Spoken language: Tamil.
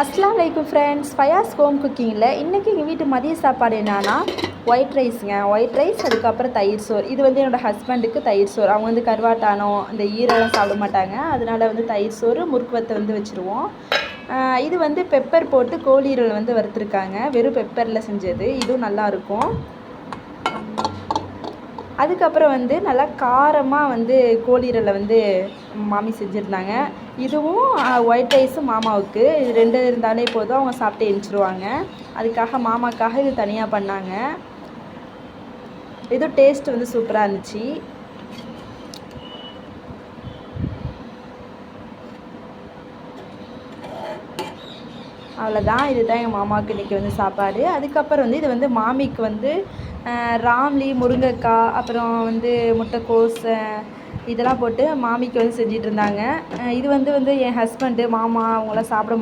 அஸ்ஸலாமு அலைக்கும் ஃப்ரெண்ட்ஸ், ஃபயாஸ் ஹோம் குக்கிங்கில் இன்றைக்கி எங்கள் வீட்டு மதிய சாப்பாடு என்னன்னா ஒயிட் ரைஸுங்க. ஒயிட் ரைஸ், அதுக்கப்புறம் தயிர் சோறு. இது வந்து என்னோடய ஹஸ்பண்டுக்கு தயிர் சோறு. அவங்க வந்து கருவாட்டானம் இந்த ஈரெல்லாம் சாப்பிட மாட்டாங்க. அதனால் வந்து தயிர் சோறு, முறுக்கு வத்த வந்து வச்சுருவோம். இது வந்து பெப்பர் போட்டு கோழீரல் வந்து வறுத்துருக்காங்க. வெறும் பெப்பரில் செஞ்சது. இதுவும் நல்லாயிருக்கும். அதுக்கப்புறம் வந்து நல்லா காரமாக வந்து கோழீரலை வந்து மாமி செஞ்சுருந்தாங்க. இதுவும் ஒயிட் ரைஸும் மாமாவுக்கு. இது 2 இருந்தாலே போதும், அவங்க சாப்பிட்டு எந்திரிச்சிருவாங்க. அதுக்காக மாமாக்காக இது தனியாக பண்ணாங்க. இதுவும் டேஸ்ட் வந்து சூப்பராக இருந்துச்சு. அவ்வளோதான். இதுதான் எங்கள் மாமாவுக்கு இன்றைக்கி வந்து சாப்பாடு. அதுக்கப்புறம் வந்து இது வந்து மாமிக்கு வந்து ராம்லி, முருங்கைக்காய், அப்புறம் வந்து முட்டைக்கோஸ் இதெல்லாம் போட்டு மாமிக்கு வந்து செஞ்சிகிட்டு இருந்தாங்க. இது வந்து என் ஹஸ்பண்டு, மாமா அவங்களாம் சாப்பிட